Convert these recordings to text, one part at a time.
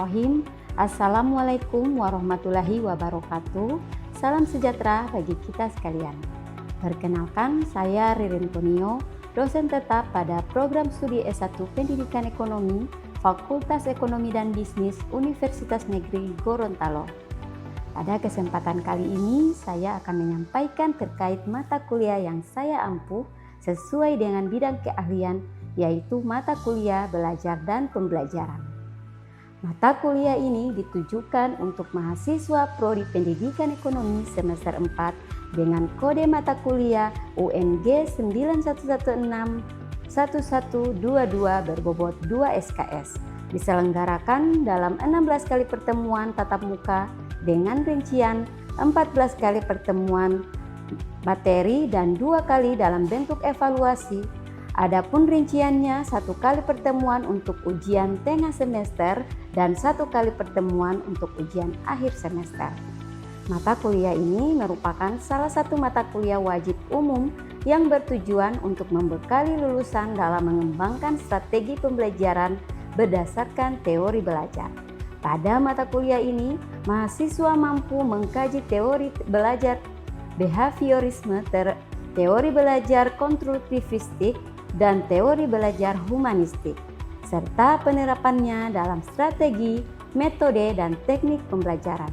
Bismillahirrahmanirrahim. Assalamualaikum warahmatullahi wabarakatuh. Salam sejahtera bagi kita sekalian. Perkenalkan, saya Ririn Tonio, dosen tetap pada program studi S1 Pendidikan Ekonomi, Fakultas Ekonomi dan Bisnis Universitas Negeri Gorontalo. Pada kesempatan kali ini, saya akan menyampaikan terkait mata kuliah yang saya ampuh sesuai dengan bidang keahlian, yaitu mata kuliah belajar dan pembelajaran. Mata kuliah ini ditujukan untuk mahasiswa Prodi Pendidikan Ekonomi semester 4 dengan kode mata kuliah UNG 91161122 berbobot 2 SKS. Diselenggarakan dalam 16 kali pertemuan tatap muka dengan rincian 14 kali pertemuan materi dan 2 kali dalam bentuk evaluasi. Adapun rinciannya 1 kali pertemuan untuk ujian tengah semester dan 1 kali pertemuan untuk ujian akhir semester. Mata kuliah ini merupakan salah satu mata kuliah wajib umum yang bertujuan untuk membekali lulusan dalam mengembangkan strategi pembelajaran berdasarkan teori belajar. Pada mata kuliah ini, mahasiswa mampu mengkaji teori belajar behaviorisme, teori belajar konstruktivistik, dan teori belajar humanistik, serta penerapannya dalam strategi, metode, dan teknik pembelajaran.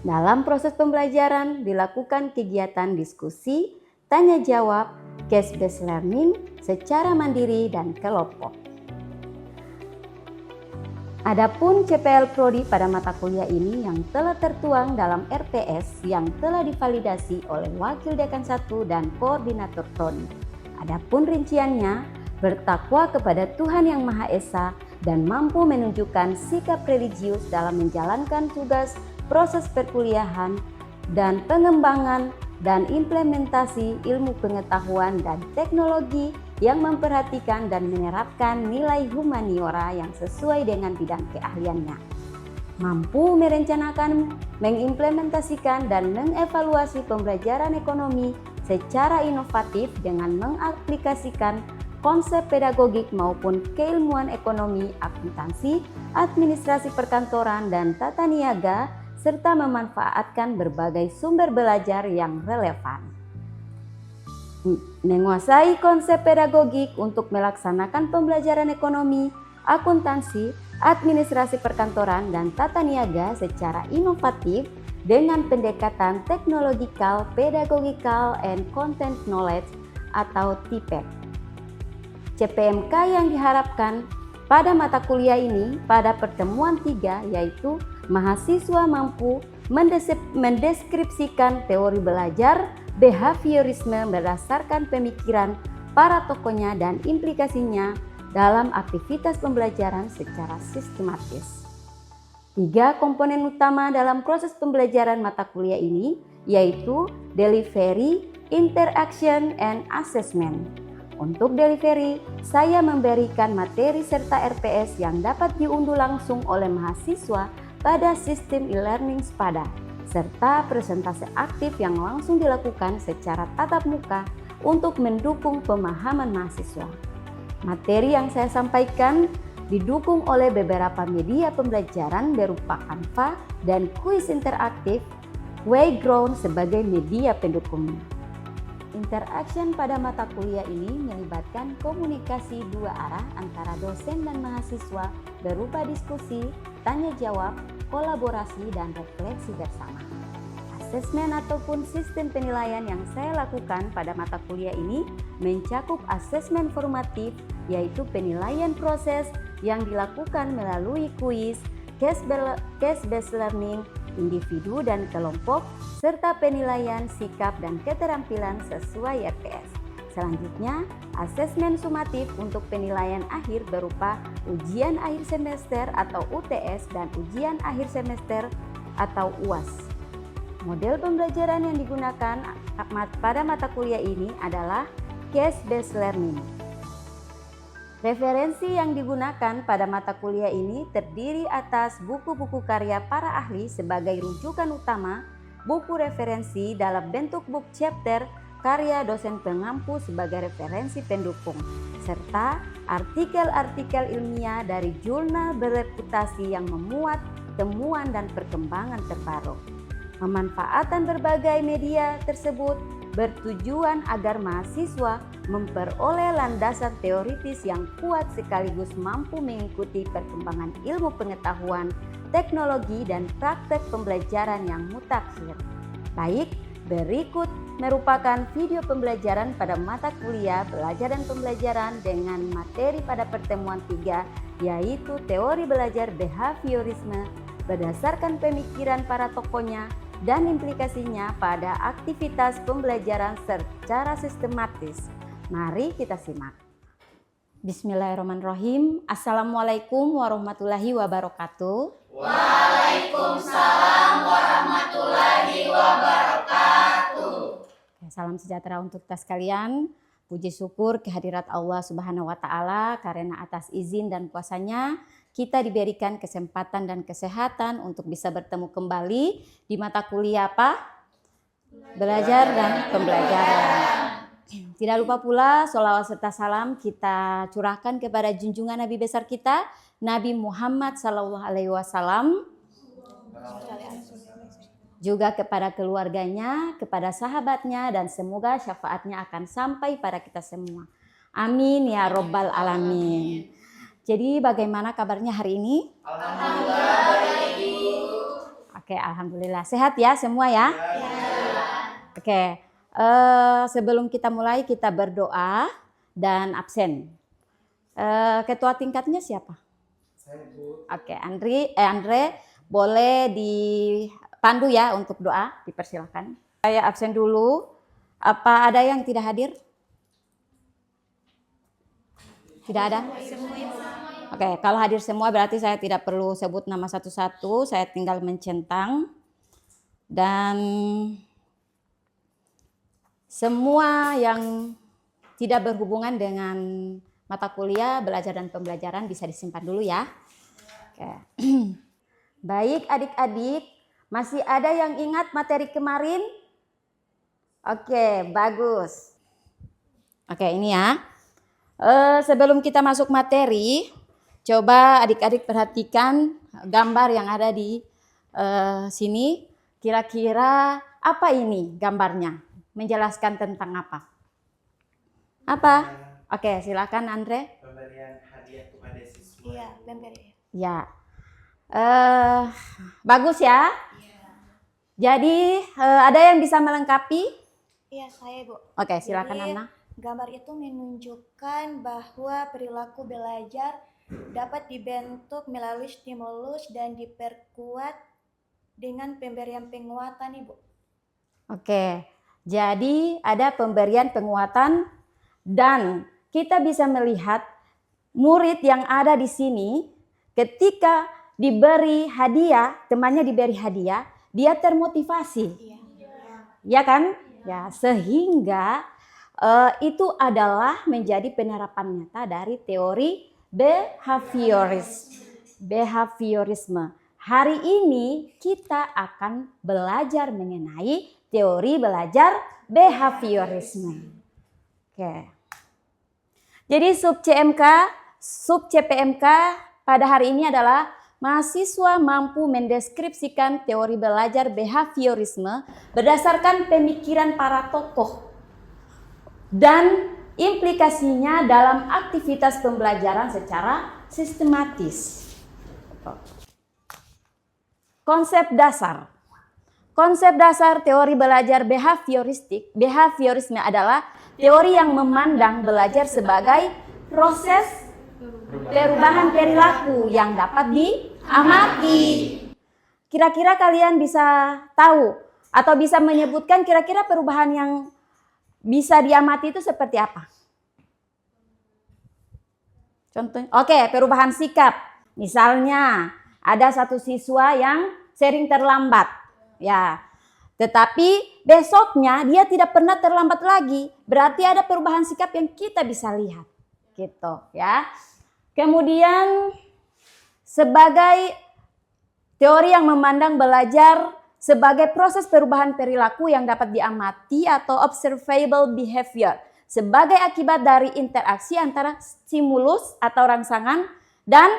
Dalam proses pembelajaran dilakukan kegiatan diskusi, tanya jawab, case-based learning secara mandiri dan kelompok. Adapun CPL Prodi pada mata kuliah ini yang telah tertuang dalam RPS yang telah divalidasi oleh Wakil Dekan 1 dan Koordinator Prodi. Adapun rinciannya, bertakwa kepada Tuhan Yang Maha Esa dan mampu menunjukkan sikap religius dalam menjalankan tugas proses perkuliahan dan pengembangan dan implementasi ilmu pengetahuan dan teknologi yang memperhatikan dan menerapkan nilai humaniora yang sesuai dengan bidang keahliannya. Mampu merencanakan, mengimplementasikan, dan mengevaluasi pembelajaran ekonomi secara inovatif dengan mengaplikasikan konsep pedagogik maupun keilmuan ekonomi, akuntansi, administrasi perkantoran, dan tata niaga, serta memanfaatkan berbagai sumber belajar yang relevan. Menguasai konsep pedagogik untuk melaksanakan pembelajaran ekonomi, akuntansi, administrasi perkantoran, dan tata niaga secara inovatif dengan pendekatan Technological, Pedagogical, and Content Knowledge atau TPEK. CPMK yang diharapkan pada mata kuliah ini pada pertemuan 3 yaitu mahasiswa mampu mendeskripsikan teori belajar behaviorisme berdasarkan pemikiran para tokohnya dan implikasinya dalam aktivitas pembelajaran secara sistematis. 3 komponen utama dalam proses pembelajaran mata kuliah ini yaitu delivery, interaction, and assessment. Untuk delivery, saya memberikan materi serta RPS yang dapat diunduh langsung oleh mahasiswa pada sistem e-learning SPADA, serta presentasi aktif yang langsung dilakukan secara tatap muka untuk mendukung pemahaman mahasiswa. Materi yang saya sampaikan didukung oleh beberapa media pembelajaran berupa Canva dan kuis interaktif, Wayground sebagai media pendukungnya. Interaction pada mata kuliah ini melibatkan komunikasi 2 arah antara dosen dan mahasiswa berupa diskusi, tanya jawab, kolaborasi, dan refleksi bersama. Asesmen ataupun sistem penilaian yang saya lakukan pada mata kuliah ini mencakup asesmen formatif, yaitu penilaian proses yang dilakukan melalui kuis, case-based learning, individu dan kelompok, serta penilaian sikap dan keterampilan sesuai RPS. Selanjutnya, asesmen sumatif untuk penilaian akhir berupa ujian akhir semester atau UTS dan ujian akhir semester atau UAS. Model pembelajaran yang digunakan pada mata kuliah ini adalah case-based learning. Referensi yang digunakan pada mata kuliah ini terdiri atas buku-buku karya para ahli sebagai rujukan utama, buku referensi dalam bentuk book chapter, karya dosen pengampu sebagai referensi pendukung, serta artikel-artikel ilmiah dari jurnal bereputasi yang memuat temuan dan perkembangan terbaru. Pemanfaatan berbagai media tersebut bertujuan agar mahasiswa memperoleh landasan teoritis yang kuat sekaligus mampu mengikuti perkembangan ilmu pengetahuan, teknologi, dan praktek pembelajaran yang mutakhir. Baik, berikut merupakan video pembelajaran pada mata kuliah belajar dan pembelajaran dengan materi pada pertemuan 3, yaitu teori belajar behaviorisme berdasarkan pemikiran para tokohnya dan implikasinya pada aktivitas pembelajaran secara sistematis. Mari kita simak. Bismillahirrahmanirrahim. Assalamualaikum warahmatullahi wabarakatuh. Waalaikumsalam warahmatullahi wabarakatuh. Salam sejahtera untuk kita sekalian. Puji syukur kehadirat Allah Subhanahu wa taala karena atas izin dan kuasa-Nya kita diberikan kesempatan dan kesehatan untuk bisa bertemu kembali di mata kuliah apa? Belajar dan pembelajaran. Tidak lupa pula sholawat serta salam kita curahkan kepada junjungan Nabi besar kita, Nabi Muhammad SAW, juga kepada keluarganya, kepada sahabatnya, dan semoga syafaatnya akan sampai pada kita semua. Amin ya robbal alamin. Jadi bagaimana kabarnya hari ini? Alhamdulillah baik, Ibu. Oke, alhamdulillah. Sehat ya semua ya? Oke. Sebelum kita mulai kita berdoa dan absen. Ketua tingkatnya siapa? Saya, Bu. Oke, Andre boleh dipandu ya untuk doa, dipersilakan. Saya absen dulu. Apa ada yang tidak hadir? Tidak ada? Oke, kalau hadir semua berarti saya tidak perlu sebut nama satu-satu, saya tinggal mencentang. Dan semua yang tidak berhubungan dengan mata kuliah, belajar dan pembelajaran bisa disimpan dulu ya. Oke. Baik adik-adik, masih ada yang ingat materi kemarin? Oke, bagus. Oke, ini ya. Sebelum kita masuk materi, coba adik-adik perhatikan gambar yang ada di sini. Kira-kira apa ini gambarnya? Menjelaskan tentang apa? Apa? Oke, silakan Andre. Pemberian hadiah kepada siswa. Iya, pemberian. Ya, bagus ya. Jadi ada yang bisa melengkapi? Iya, saya, Bu. Oke, silakan Jadi, Anna. gambar itu menunjukkan bahwa perilaku belajar dapat dibentuk melalui stimulus dan diperkuat dengan pemberian penguatan, Ibu. Oke, jadi ada pemberian penguatan dan kita bisa melihat murid yang ada di sini ketika diberi hadiah, temannya diberi hadiah, dia termotivasi. Iya. Ya kan? Ya, sehingga itu adalah menjadi penerapan nyata dari teori behaviorisme. Hari ini kita akan belajar mengenai teori belajar behaviorisme. Oke. Jadi sub CPMK pada hari ini adalah mahasiswa mampu mendeskripsikan teori belajar behaviorisme berdasarkan pemikiran para tokoh dan implikasinya dalam aktivitas pembelajaran secara sistematis. Konsep dasar teori belajar behaviorisme adalah teori yang memandang belajar sebagai proses perubahan perilaku yang dapat diamati. Kira-kira kalian bisa tahu atau bisa menyebutkan kira-kira perubahan yang bisa diamati itu seperti apa? Contohnya, oke, perubahan sikap. Misalnya ada satu siswa yang sering terlambat, ya. Tetapi besoknya dia tidak pernah terlambat lagi. Berarti ada perubahan sikap yang kita bisa lihat, gitu, ya. Kemudian sebagai teori yang memandang belajar sebagai proses perubahan perilaku yang dapat diamati atau observable behavior sebagai akibat dari interaksi antara stimulus atau rangsangan dan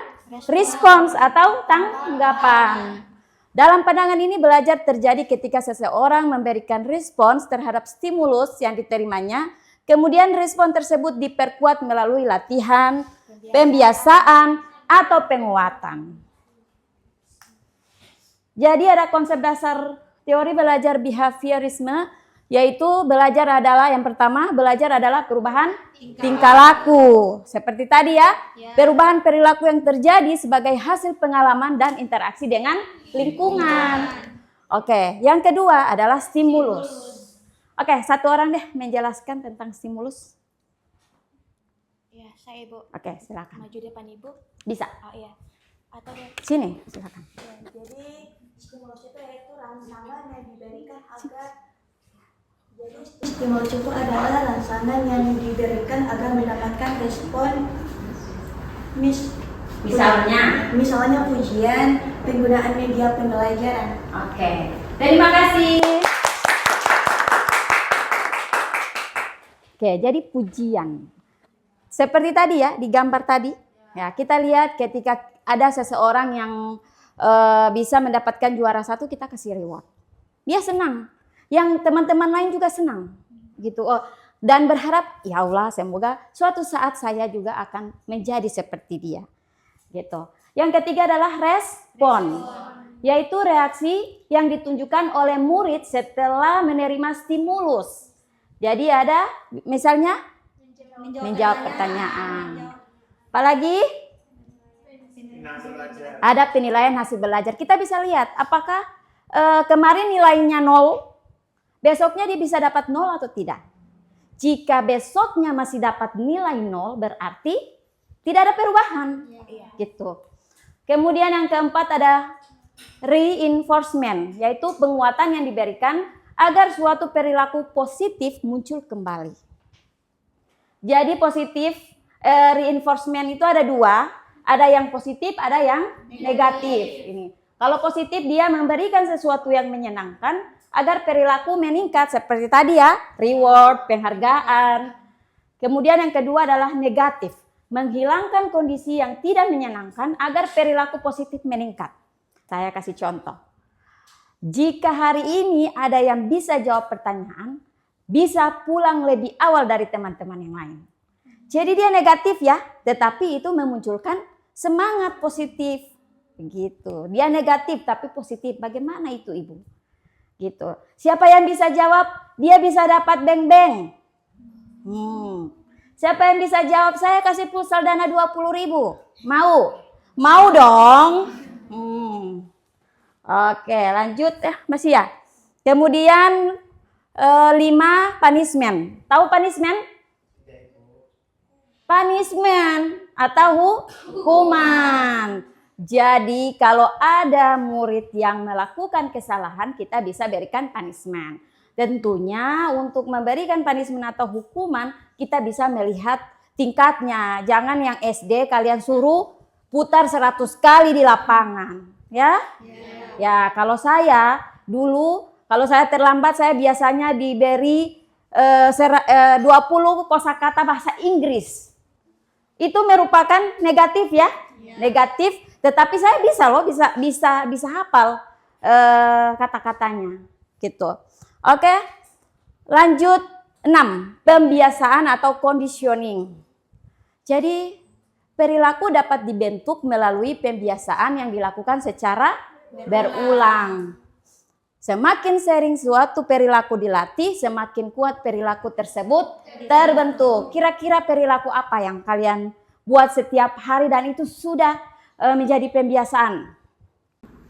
respons atau tanggapan. Dalam pandangan ini belajar terjadi ketika seseorang memberikan respons terhadap stimulus yang diterimanya, kemudian respons tersebut diperkuat melalui latihan, pembiasaan, atau penguatan. Jadi ada konsep dasar teori belajar behaviorisme, yaitu belajar adalah yang pertama, belajar adalah perubahan tingkah laku. Seperti tadi ya, perubahan perilaku yang terjadi sebagai hasil pengalaman dan interaksi dengan lingkungan. Oke, yang kedua adalah stimulus. Oke, satu orang deh menjelaskan tentang stimulus. Ya, saya Ibu. Oke, silakan. Maju depan Ibu. Bisa. Oh iya. Atau ya. Sini, silakan. Ya, jadi stimulus itu yaitu rangsangan yang diberikan agar stimulus itu adalah rangsangan yang diberikan agar mendapatkan respon misalnya pujian, penggunaan media pembelajaran. Oke, terima kasih. Oke, jadi pujian. Seperti tadi ya, di gambar tadi. Ya, kita lihat ketika ada seseorang yang bisa mendapatkan juara 1, kita kasih reward. Dia senang. Yang teman-teman lain juga senang. Gitu. Dan berharap, ya Allah, semoga suatu saat saya juga akan menjadi seperti dia. Gitu. Yang ketiga adalah respon. Yaitu reaksi yang ditunjukkan oleh murid setelah menerima stimulus. Jadi ada misalnya menjawab pertanyaan. Apalagi ada penilaian hasil belajar. Kita bisa lihat apakah kemarin nilainya 0, besoknya dia bisa dapat 0 atau tidak. Jika besoknya masih dapat nilai 0, berarti tidak ada perubahan. Gitu. Kemudian yang keempat ada reinforcement, yaitu penguatan yang diberikan agar suatu perilaku positif muncul kembali. Jadi positif reinforcement itu ada 2, ada yang positif, ada yang negatif. Ini. Kalau positif dia memberikan sesuatu yang menyenangkan agar perilaku meningkat seperti tadi ya, reward, penghargaan. Kemudian yang kedua adalah negatif, menghilangkan kondisi yang tidak menyenangkan agar perilaku positif meningkat. Saya kasih contoh. Jika hari ini ada yang bisa jawab pertanyaan, bisa pulang lebih awal dari teman-teman yang lain. Jadi dia negatif ya, tetapi itu memunculkan semangat positif. Begitu. Dia negatif tapi positif. Bagaimana itu Ibu? Gitu. Siapa yang bisa jawab? Dia bisa dapat beng-beng. Siapa yang bisa jawab? Saya kasih pulsa dana 20.000. Mau? Mau dong. Oke, lanjut ya, masih ya. Kemudian 5 punishment. Tahu punishment? Punishment atau hukuman. Jadi kalau ada murid yang melakukan kesalahan, kita bisa berikan punishment. Tentunya untuk memberikan punishment atau hukuman, kita bisa melihat tingkatnya. Jangan yang SD kalian suruh putar 100 kali di lapangan. Ya? Ya, kalau saya dulu, kalau saya terlambat, saya biasanya diberi 20 kosakata bahasa Inggris. Itu merupakan negatif ya, negatif. Tetapi saya bisa loh, bisa hafal kata-katanya, gitu. Oke, lanjut 6, pembiasaan atau conditioning. Jadi perilaku dapat dibentuk melalui pembiasaan yang dilakukan secara berulang. Semakin sering suatu perilaku dilatih, semakin kuat perilaku tersebut terbentuk. Kira-kira perilaku apa yang kalian buat setiap hari dan itu sudah menjadi pembiasaan?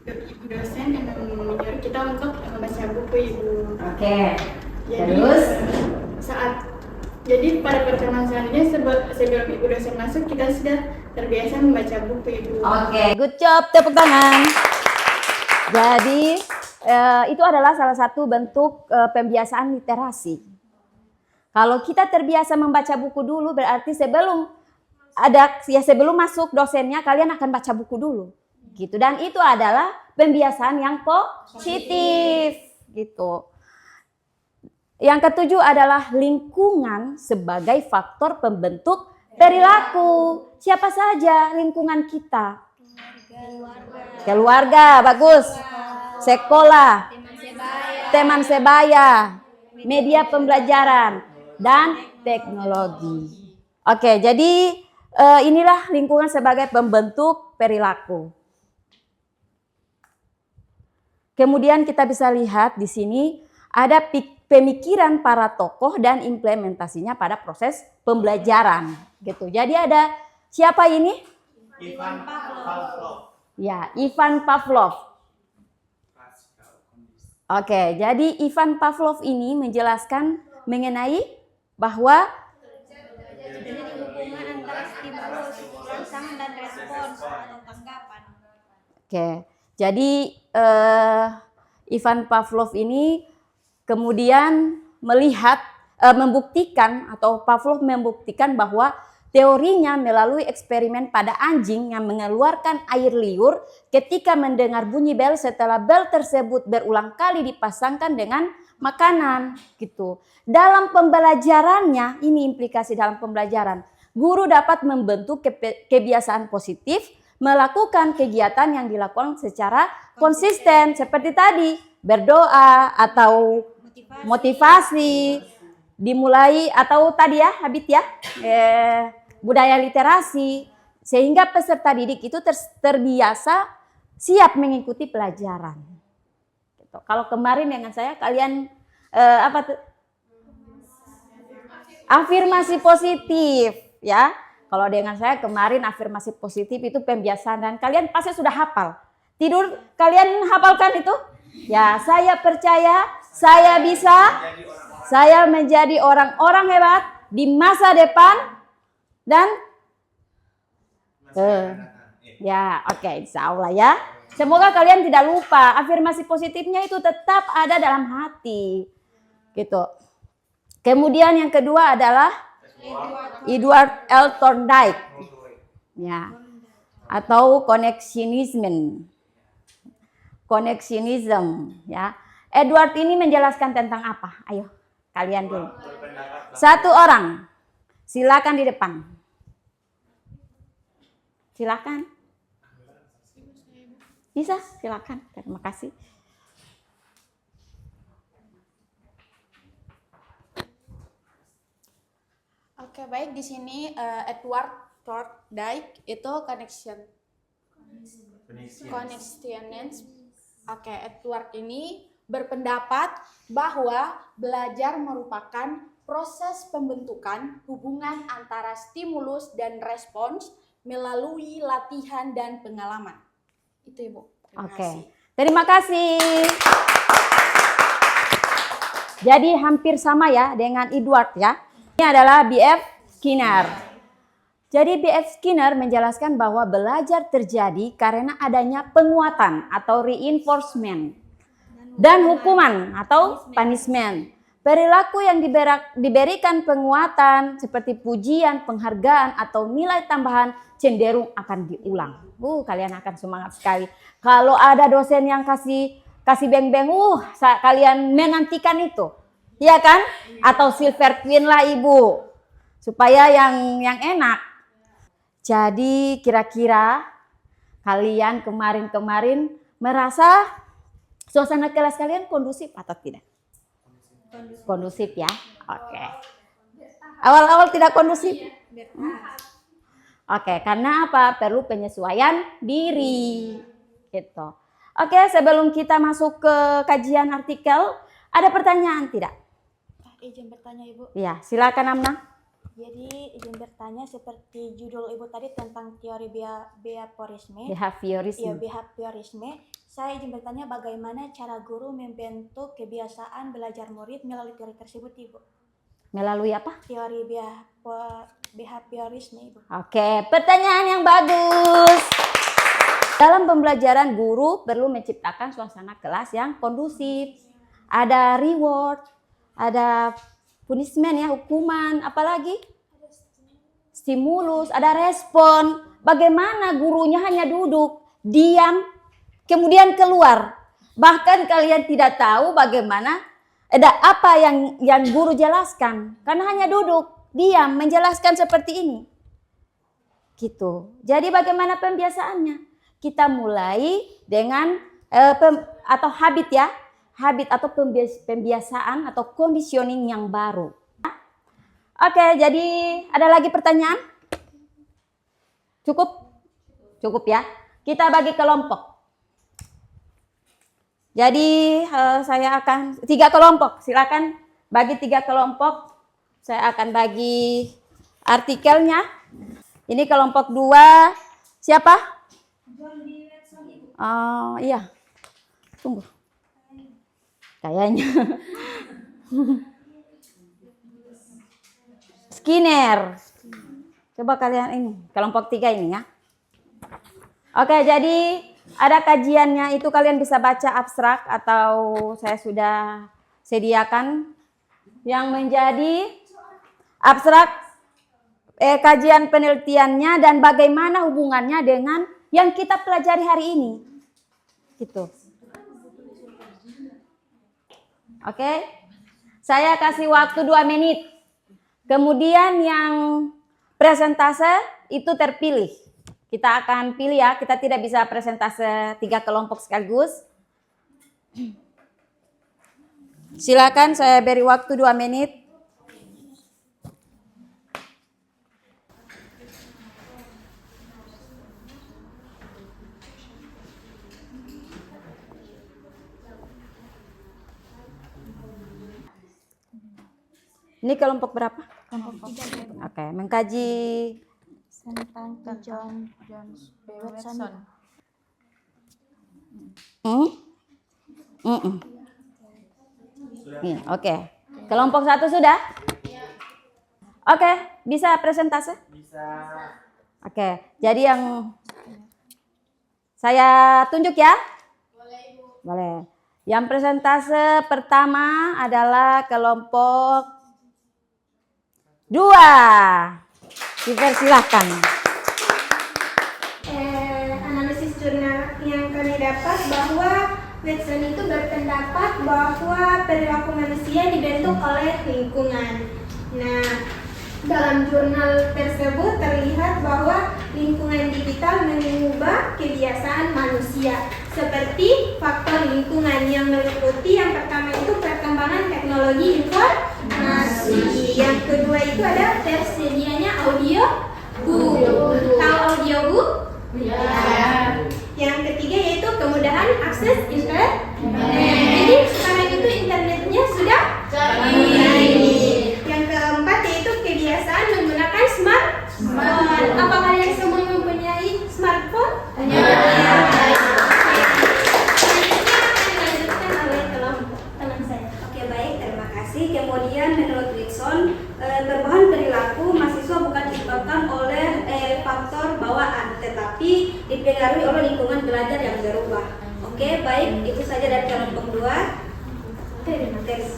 Ibu dosen yang menyuruh kita untuk membaca buku Ibu. Oke. Jadi, Terus? Jadi pada pertemuan selanjutnya sebelum Ibu dosen masuk kita sudah terbiasa membaca buku Ibu. Oke, good job, tepuk tangan. Jadi itu adalah salah satu bentuk pembiasaan literasi. Kalau kita terbiasa membaca buku dulu, berarti sebelum masuk dosennya kalian akan baca buku dulu. gitu. Dan itu adalah pembiasaan yang positif gitu. Yang ketujuh adalah lingkungan sebagai faktor pembentuk perilaku. Siapa saja lingkungan kita? Keluarga, bagus. Sekolah, teman sebaya, media pembelajaran, dan teknologi. Oke, jadi inilah lingkungan sebagai pembentuk perilaku. Kemudian kita bisa lihat di sini ada pemikiran para tokoh dan implementasinya pada proses pembelajaran gitu. Jadi ada siapa ini? Ivan Pavlov. Ya, Ivan Pavlov. Oke, jadi Ivan Pavlov ini menjelaskan mengenai bahwa Hubungan antara stimulus, rangsangan dan respons atau tanggapan. Oke, jadi Ivan Pavlov ini kemudian membuktikan atau Pavlov membuktikan bahwa teorinya melalui eksperimen pada anjing yang mengeluarkan air liur ketika mendengar bunyi bel setelah bel tersebut berulang kali dipasangkan dengan makanan gitu. Dalam pembelajarannya, ini implikasi dalam pembelajaran, guru dapat membentuk kebiasaan positif melakukan kegiatan yang dilakukan secara konsisten seperti tadi, berdoa atau motivasi dimulai atau tadi ya habit ya budaya literasi sehingga peserta didik itu terbiasa siap mengikuti pelajaran. Gitu. Kalau kemarin dengan saya kalian afirmasi positif ya. Kalau dengan saya kemarin afirmasi positif itu pembiasaan dan kalian pasti sudah hafal. Tidur kalian hafalkan itu? Ya, saya percaya, saya bisa, saya menjadi orang-orang hebat di masa depan dan ya, oke, insya Allah ya. Semoga kalian tidak lupa afirmasi positifnya itu tetap ada dalam hati, gitu. Kemudian yang kedua adalah Edward L. Thorndike, ya, atau connectionism, ya. Edward ini menjelaskan tentang apa? Ayo, kalian dulu. Satu orang, silakan di depan. Silakan. Bisa, silakan. Terima kasih. Oke, baik, di sini Edward Thorndike itu connectionist. Oke, Edward ini berpendapat bahwa belajar merupakan proses pembentukan hubungan antara stimulus dan respons melalui latihan dan pengalaman. Itu Ibu. Terima kasih. Jadi hampir sama ya dengan Edward ya. Ini adalah B.F. Skinner. Jadi B.F. Skinner menjelaskan bahwa belajar terjadi karena adanya penguatan atau reinforcement dan hukuman atau punishment. Perilaku yang diberikan penguatan seperti pujian, penghargaan atau nilai tambahan cenderung akan diulang. Kalian akan semangat sekali. Kalau ada dosen yang kasih beng-beng, kalian menantikan itu. Iya kan? Atau Silver Queen lah Ibu. Supaya yang enak. Jadi kira-kira kalian kemarin merasa suasana kelas kalian kondusif atau tidak? Kondusif ya. Oke. Awal-awal tidak kondusif. Oke, karena apa? Perlu penyesuaian diri. Gitu. Oke, sebelum kita masuk ke kajian artikel, ada pertanyaan tidak? Izin bertanya Ibu. Ya, silakan Amna. Jadi izin bertanya seperti judul Ibu tadi tentang teori behaviorisme. Behaviorisme. Ya, behaviorisme. Saya izin bertanya bagaimana cara guru membentuk kebiasaan belajar murid melalui teori tersebut Ibu. Melalui apa? Teori behaviorisme Ibu. Oke, pertanyaan yang bagus. Dalam pembelajaran guru perlu menciptakan suasana kelas yang kondusif. Ada reward, ada punishment ya, hukuman, apalagi stimulus, ada respon. Bagaimana gurunya hanya duduk, diam, kemudian keluar. Bahkan kalian tidak tahu bagaimana ada apa yang guru jelaskan. Karena hanya duduk, diam, menjelaskan seperti ini. Gitu. Jadi bagaimana pembiasaannya? Kita mulai dengan atau habit ya. Habit atau pembiasaan atau conditioning yang baru. Oke, jadi ada lagi pertanyaan? Cukup? Cukup ya. Kita bagi kelompok. Jadi saya akan 3 kelompok. Silakan bagi 3 kelompok. Saya akan bagi artikelnya. Ini kelompok 2. Siapa? Iya. Tunggu. Kayaknya. Skinner. Coba kalian ini. Kelompok 3 ini ya. Oke, jadi ada kajiannya, itu kalian bisa baca abstrak atau saya sudah sediakan yang menjadi abstrak kajian penelitiannya dan bagaimana hubungannya dengan yang kita pelajari hari ini. Gitu. Oke. Saya kasih waktu 2 menit. Kemudian yang presentase itu terpilih. Kita akan pilih ya, kita tidak bisa presentase 3 kelompok sekaligus. Silakan, saya beri waktu 2 menit. Ini kelompok berapa? Kelompok 3. Oke, mengkaji Tentang John Watson. Oke. Kelompok 1 sudah? Oke, bisa presentase? Bisa. Oke, jadi yang saya tunjuk ya? Boleh. Yang presentase pertama adalah kelompok 2. Dipersilahkan. Analisis jurnal yang kami dapat bahwa Watson itu berpendapat bahwa perilaku manusia dibentuk oleh lingkungan. Nah, dalam jurnal tersebut terlihat bahwa lingkungan digital mengubah kebiasaan manusia, seperti faktor lingkungan yang meliputi yang pertama itu perkembangan teknologi informasi, yang kedua itu ada tersedianya audio book. Tahu audio book? Ya. Yang ketiga yaitu kemudahan akses internet. Jadi sekarang itu internetnya sudah canggih. Yang keempat yaitu kebiasaan menggunakan smartphone. Apa kalian semua mempunyai smartphone? Ya. Selanjutnya akan dilanjutkan oleh teman saya. Oke, baik, terima kasih. Kemudian menurut Watson, perubahan perilaku mahasiswa bukan disebabkan oleh faktor bawaan, tetapi dipengaruhi oleh lingkungan belajar yang berubah. Oke, baik, itu saja dari kelompok 2. Terima kasih.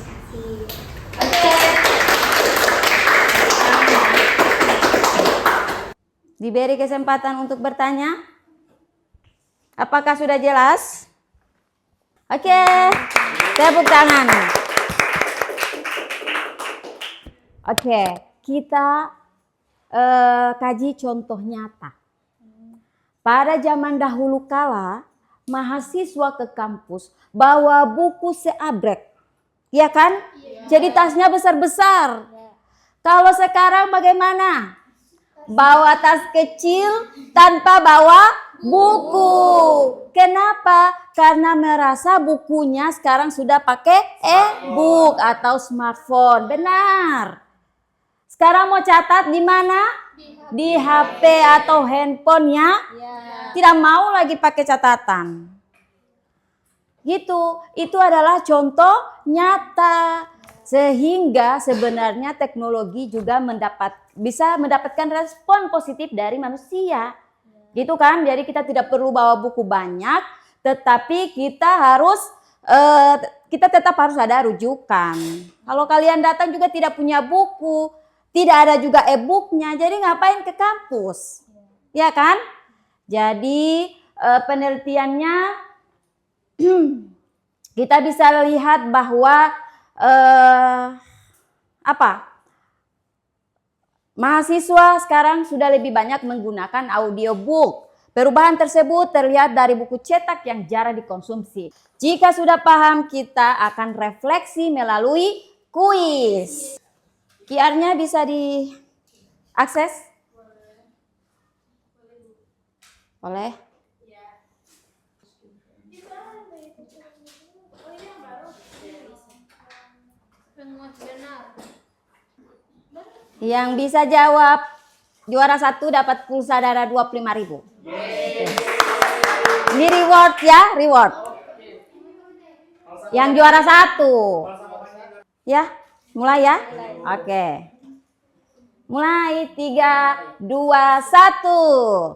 Diberi kesempatan untuk bertanya. Apakah sudah jelas? Oke, tepuk tangan. Oke, kita kaji contoh nyata. Pada zaman dahulu kala, mahasiswa ke kampus bawa buku seabrek. Iya kan? Jadi tasnya besar-besar. Kalau sekarang bagaimana? Bawa tas kecil tanpa bawa buku. Kenapa? Karena merasa bukunya sekarang sudah pakai e-book atau smartphone. Benar. Sekarang mau catat di mana? Di HP atau handphone ya? Tidak mau lagi pakai catatan. Gitu. Itu adalah contoh nyata. Sehingga sebenarnya teknologi juga bisa mendapatkan respon positif dari manusia. Gitu kan? Jadi kita tidak perlu bawa buku banyak, tetapi kita tetap harus ada rujukan. Kalau kalian datang juga tidak punya buku, tidak ada juga e-booknya, jadi ngapain ke kampus? Ya kan? Jadi penelitiannya kita bisa lihat bahwa mahasiswa sekarang sudah lebih banyak menggunakan audiobook. Perubahan tersebut terlihat dari buku cetak yang jarang dikonsumsi. Jika sudah paham, kita akan refleksi melalui kuis. QR-nya bisa diakses? Boleh? Yang bisa jawab juara 1 dapat pulsa darah 25.000. Ini reward ya, reward. Yang juara 1. Ya, mulai ya. Oke. Mulai 3, 2, 1.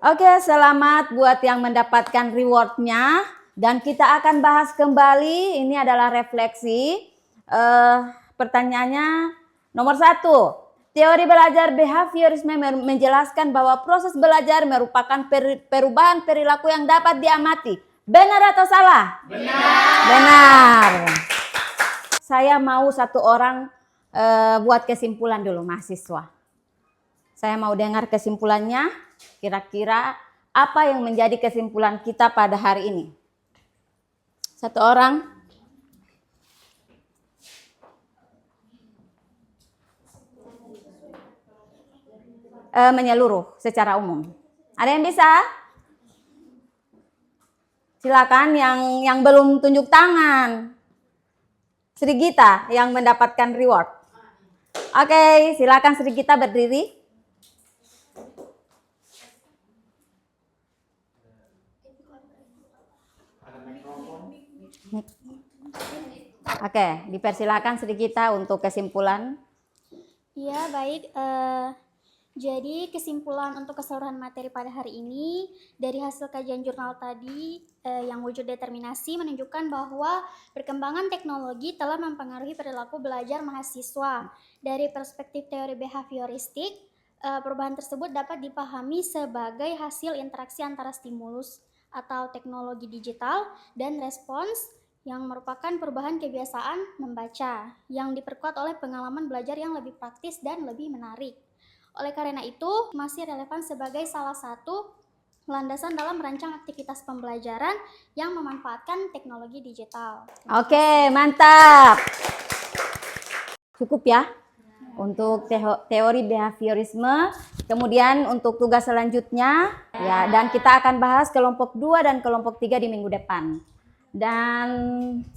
Oke, selamat buat yang mendapatkan rewardnya. Dan kita akan bahas kembali, ini adalah refleksi. Pertanyaannya nomor 1. Teori belajar behaviorisme menjelaskan bahwa proses belajar merupakan perubahan perilaku yang dapat diamati. Benar atau salah? Benar. Benar. Saya mau satu orang buat kesimpulan dulu, mahasiswa. Saya mau dengar kesimpulannya. Kira-kira apa yang menjadi kesimpulan kita pada hari ini? Satu orang. Menyeluruh secara umum. Ada yang bisa? Silakan yang belum tunjuk tangan. Sri Gita yang mendapatkan reward. Oke, silakan Sri Gita berdiri. Oke, dipersilakan Sri Gita untuk kesimpulan. Ya, baik. Jadi kesimpulan untuk keseluruhan materi pada hari ini dari hasil kajian jurnal tadi yang wujud determinasi menunjukkan bahwa perkembangan teknologi telah mempengaruhi perilaku belajar mahasiswa. Dari perspektif teori behavioristik, perubahan tersebut dapat dipahami sebagai hasil interaksi antara stimulus atau teknologi digital dan respons yang merupakan perubahan kebiasaan membaca yang diperkuat oleh pengalaman belajar yang lebih praktis dan lebih menarik. Oleh karena itu, masih relevan sebagai salah satu landasan dalam merancang aktivitas pembelajaran yang memanfaatkan teknologi digital. Oke, mantap. Cukup ya untuk teori behaviorisme. Kemudian untuk tugas selanjutnya ya, dan kita akan bahas kelompok 2 dan kelompok 3 di minggu depan. Dan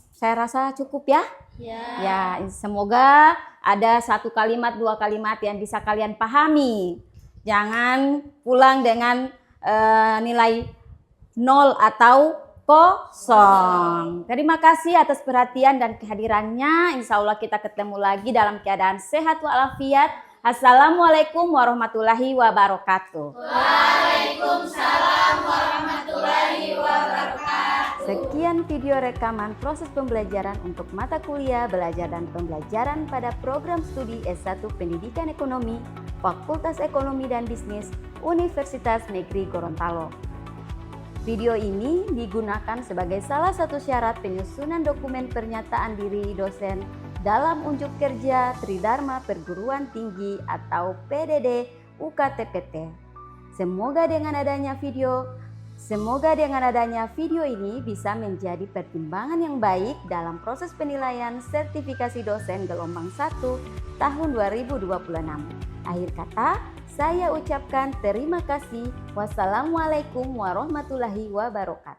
saya rasa cukup ya. Ya, semoga ada 1 kalimat, 2 kalimat yang bisa kalian pahami. Jangan pulang dengan nilai 0 atau kosong. Terima kasih atas perhatian dan kehadirannya. Insya Allah kita ketemu lagi dalam keadaan sehat walafiat. Assalamualaikum warahmatullahi wabarakatuh. Waalaikumsalam warahmatullahi wabarakatuh. Sekian video rekaman proses pembelajaran untuk mata kuliah belajar dan pembelajaran pada program studi S1 Pendidikan Ekonomi, Fakultas Ekonomi dan Bisnis, Universitas Negeri Gorontalo. Video ini digunakan sebagai salah satu syarat penyusunan dokumen pernyataan diri dosen dalam unjuk kerja Tridharma Perguruan Tinggi atau PDD UKT-PT. Semoga dengan adanya video ini bisa menjadi pertimbangan yang baik dalam proses penilaian sertifikasi dosen gelombang 1 tahun 2026. Akhir kata, saya ucapkan terima kasih. Wassalamualaikum warahmatullahi wabarakatuh.